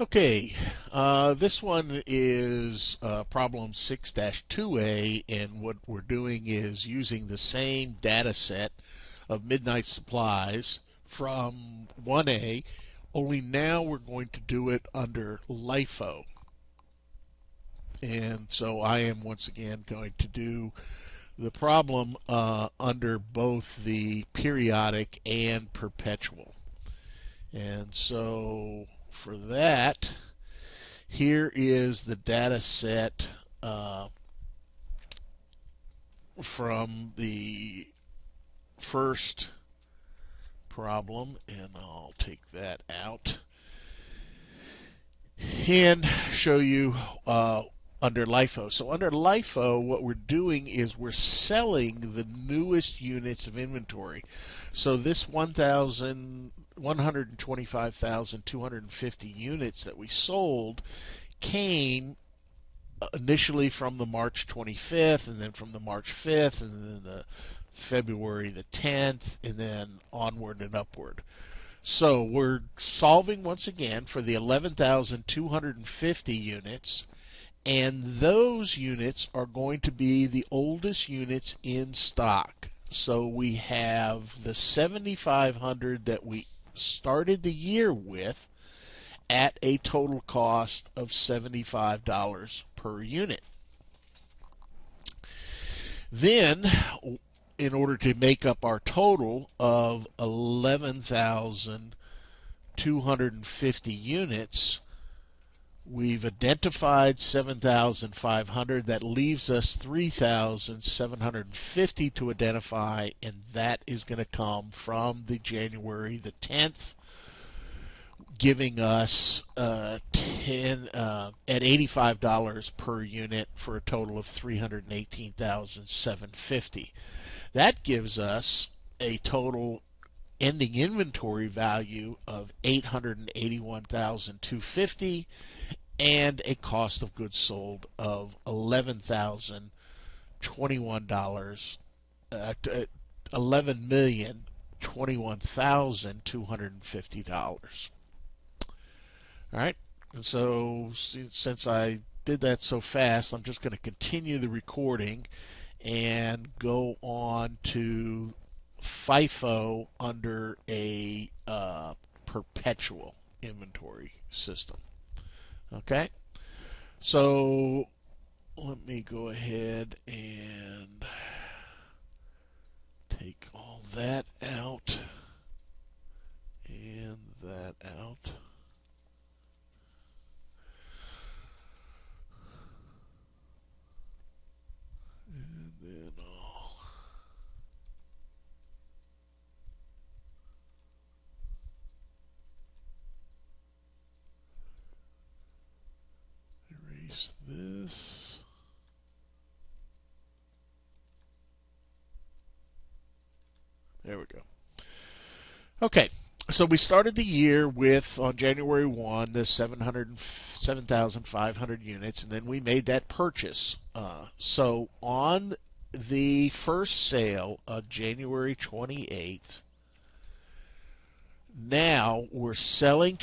Okay, this one is problem 6-2A, and what we're doing is using the same data set of midnight supplies from 1A, only now we're going to do it under LIFO. And so I am once again going to do the problem under both the periodic and perpetual. And so for that, here is the data set from the first problem, and I'll take that out and show you under LIFO. So under LIFO, what we're doing is we're selling the newest units of inventory. So this 125,250 units that we sold came initially from the March 25th, and then from the March 5th, and then the February the 10th, and then onward and upward. So we're solving once again for the 11,250 units, and those units are going to be the oldest units in stock. So we have the 7,500 that we started the year with at a total cost of $75 per unit. Then, in order to make up our total of 11,250 units, we've identified 7,500. That leaves us 3,750 to identify, and that is going to come from the January the 10th, giving us at $85 per unit for a total of 318,750. That gives us a total ending inventory value of 881,250 and a cost of goods sold of $11,021, $11,021,250. All right, and so since I did that so fast, I'm just going to continue the recording and go on to FIFO under a perpetual inventory system. Okay, so let me go ahead and take all that out and that out. And then I'll erase this. There we go. Okay, so we started the year with, on January 1, the 7,500 units, and then we made that purchase. So on the first sale of January 28th, now we're selling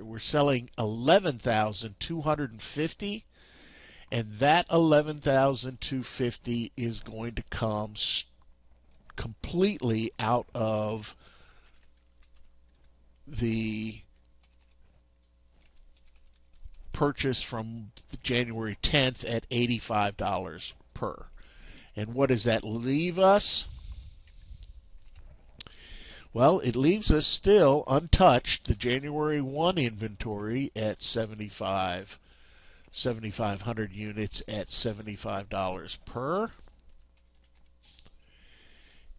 we're selling 11,250, and that 11,250 is going to come completely out of the purchase from January 10th at $85 per. And what does that leave us? Well, it leaves us still untouched the January 1 inventory at 7,500 units at $75 per.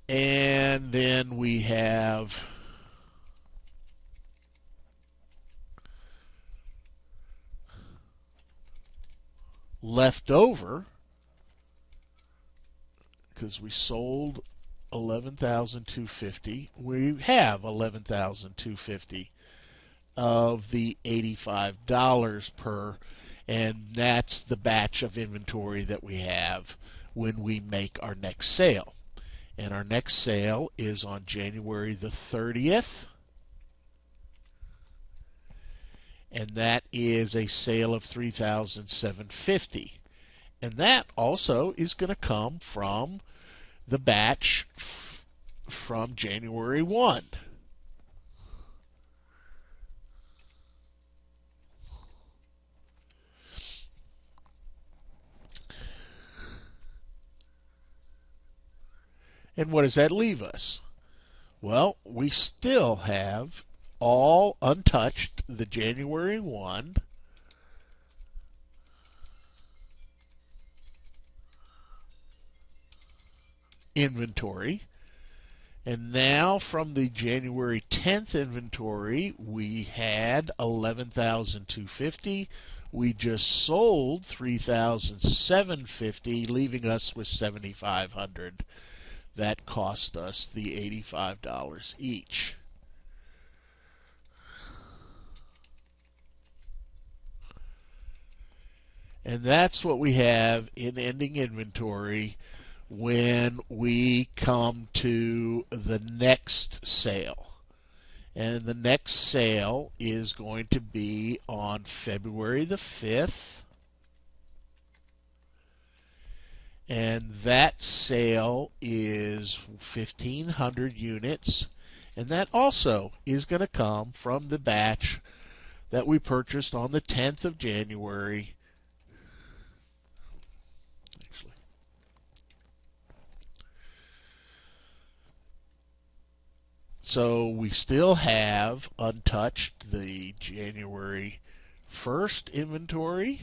And then we have left over, because we sold 11,250, we have 11,250 of the $85 per, and that's the batch of inventory that we have when we make our next sale. And our next sale is on January the 30th. and that is a sale of $3,750. And that also is going to come from the batch from January 1. And what does that leave us? Well, we still have all untouched the January 1 inventory. And now from the January 10th inventory, we had 11,250. We just sold 3,750, leaving us with 7,500. That cost us the $85 each. And that's what we have in ending inventory when we come to the next sale. And the next sale is going to be on February the 5th. And that sale is 1,500 units. And that also is going to come from the batch that we purchased on the 10th of January. So we still have untouched the January 1st inventory.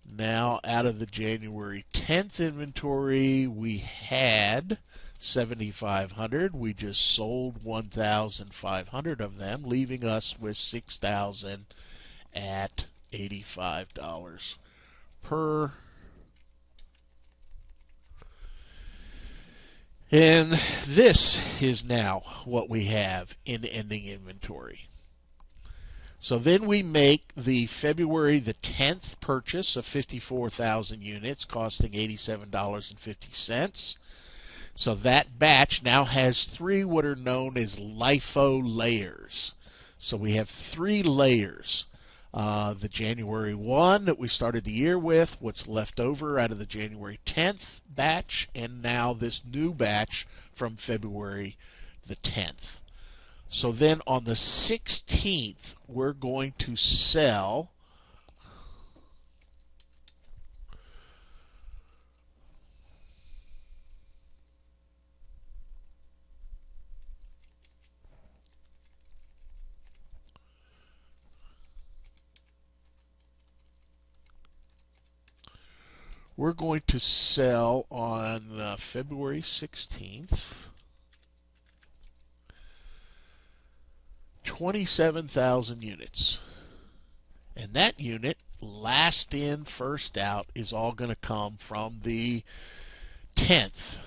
Now, out of the January 10th inventory, we had 7,500. We just sold 1,500 of them, leaving us with 6,000 at $85 per. And this is now what we have in ending inventory. So then we make the February the 10th purchase of 54,000 units, costing $87.50. So that batch now has three what are known as LIFO layers. So we have three layers. The January 1 that we started the year with, what's left over out of the January 10th batch, and now this new batch from February the 10th. So then on the 16th, we're going to sell on February 16th 27,000 units. And that unit, last in, first out, is all going to come from the 10th.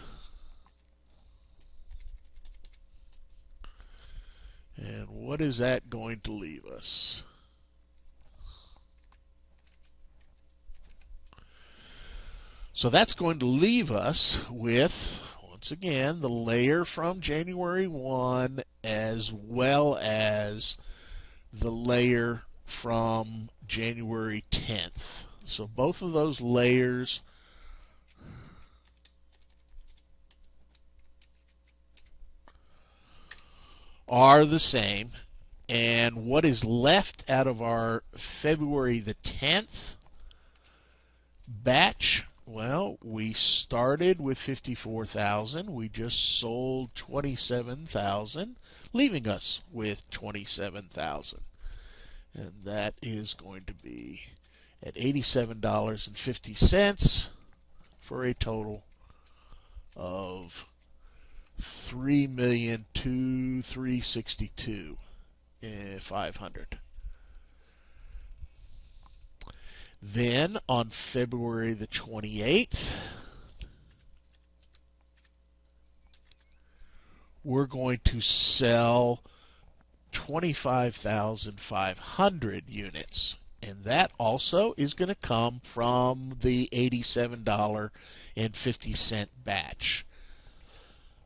And what is that going to leave us? So that's going to leave us with, once again, the layer from January 1 as well as the layer from January 10th. So both of those layers are the same. And what is left out of our February the 10th batch? Well, we started with 54,000. We just sold 27,000, leaving us with 27,000. And that is going to be at $87.50 for a total of $3,232,500. Then on February the 28th, we're going to sell 25,500 units. And that also is going to come from the $87.50 batch.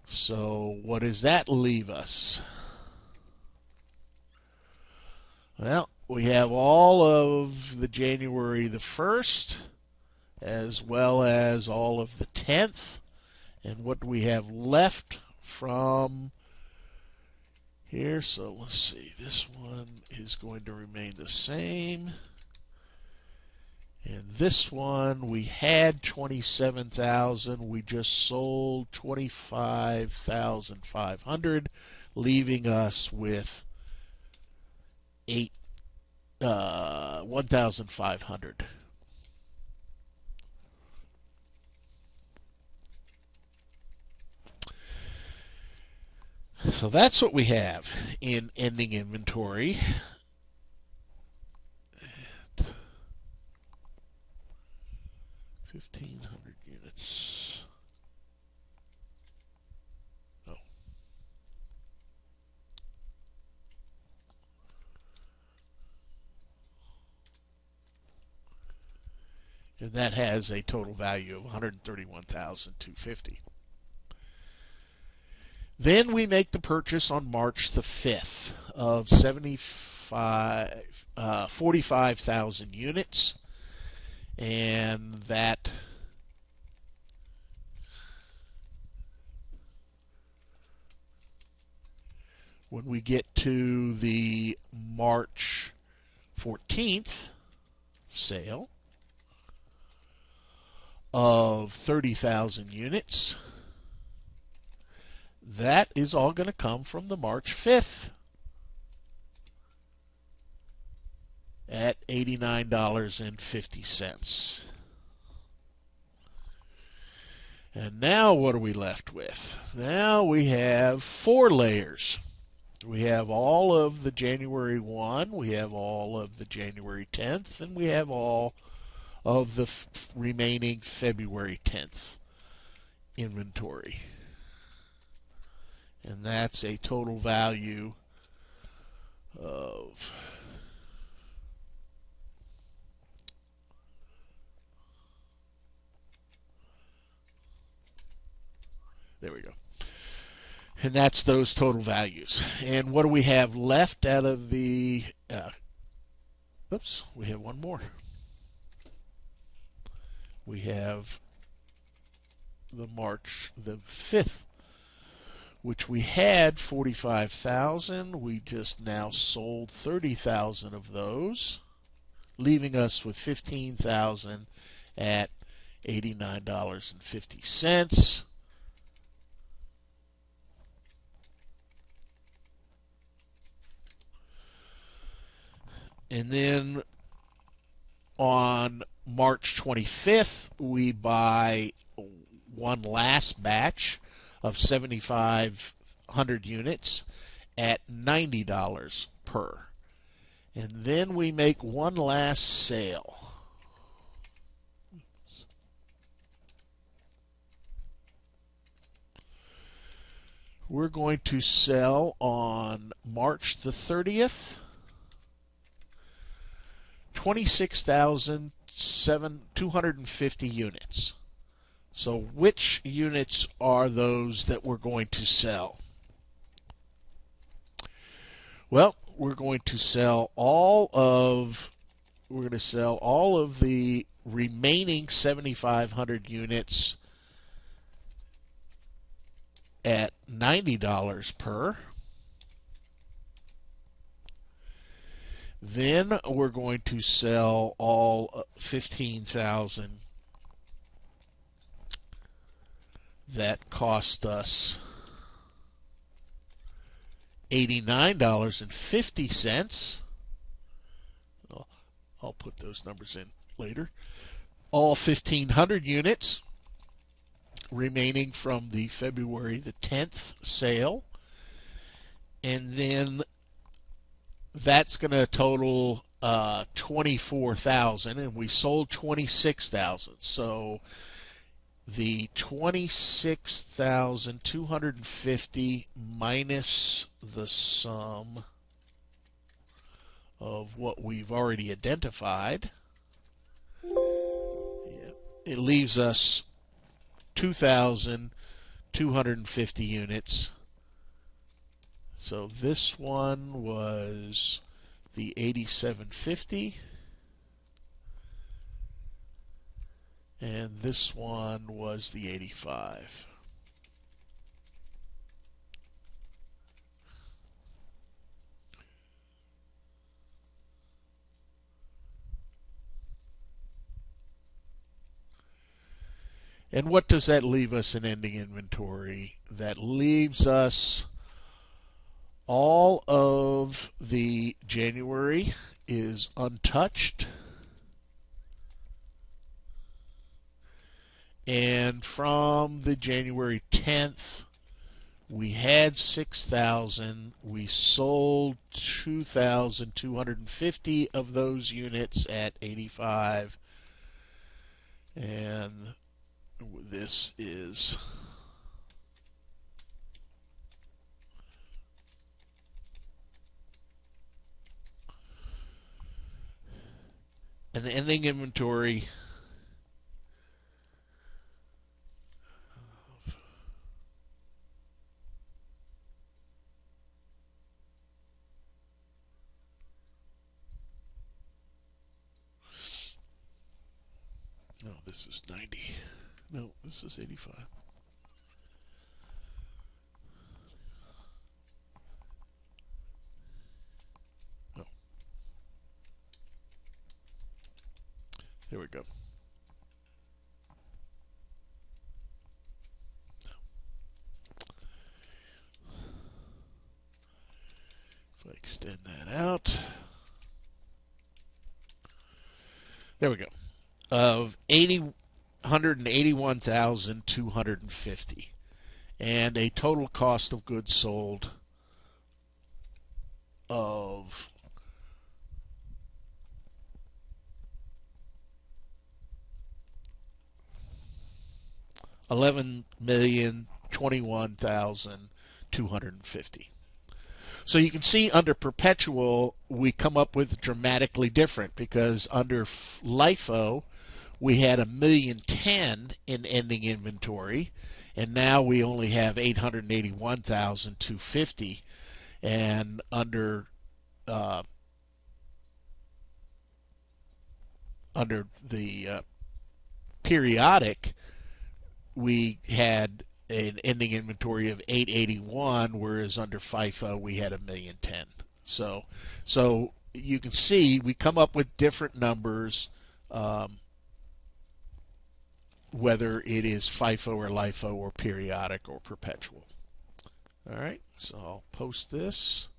So what does that leave us? Well, we have all of the January the 1st, as well as all of the 10th. And what do we have left from here? So let's see. This one is going to remain the same. And this one, we had 27,000. We just sold 25,500, leaving us with 1,500. So that's what we have in ending inventory. 1,500 units. Oh. And that has a total value of $131,250. Then we make the purchase on March the 5th of 45,000 units. And that when we get to the March 14th sale of 30,000 units, that is all going to come from the March 5th at $89.50. And now what are we left with? Now we have 4 layers. We have all of the January 1, we have all of the January 10th, and we have all of the remaining February 10th inventory. And that's a total value of there we go. And that's those total values. And what do we have left out of the oops, we have one more. We have the March the 5th, which we had 45,000. We just now sold 30,000 of those, leaving us with 15,000 at $89.50. And then on March 25th, we buy one last batch of 7,500 units at $90 per. And then we make one last sale. We're going to sell on March the 30th 26,250 units. So which units are those that we're going to sell? Well, we're going to sell all of the remaining 7,500 units at $90 per. Then we're going to sell all 15,000 that cost us $89.50. I'll put those numbers in later. All 1,500 units remaining from the February the 10th sale. And then that's going to total 24,000, and we sold 26,000. So the 26,250 minus the sum of what we've already identified, it leaves us 2,250 250 units. So this one was the 8750, and this one was the 85. And what does that leave us in ending inventory? That leaves us all of the January is untouched. And from the January 10th, we had 6,000. We sold 2,250 of those units at 85. And this is an ending inventory no, this is 90. No, this is 85. Oh. There we go. If I extend that out, there we go. Of 181,250, and a total cost of goods sold of $11,021,250. So you can see under Perpetual, we come up with dramatically different, because under LIFO, we had $1,010,000 in ending inventory, and now we only have $881,250. And under the periodic, we had an ending inventory of 881, whereas under FIFO we had $1,010,000. So you can see we come up with different numbers, whether it is FIFO or LIFO or periodic or perpetual. All right, so I'll post this.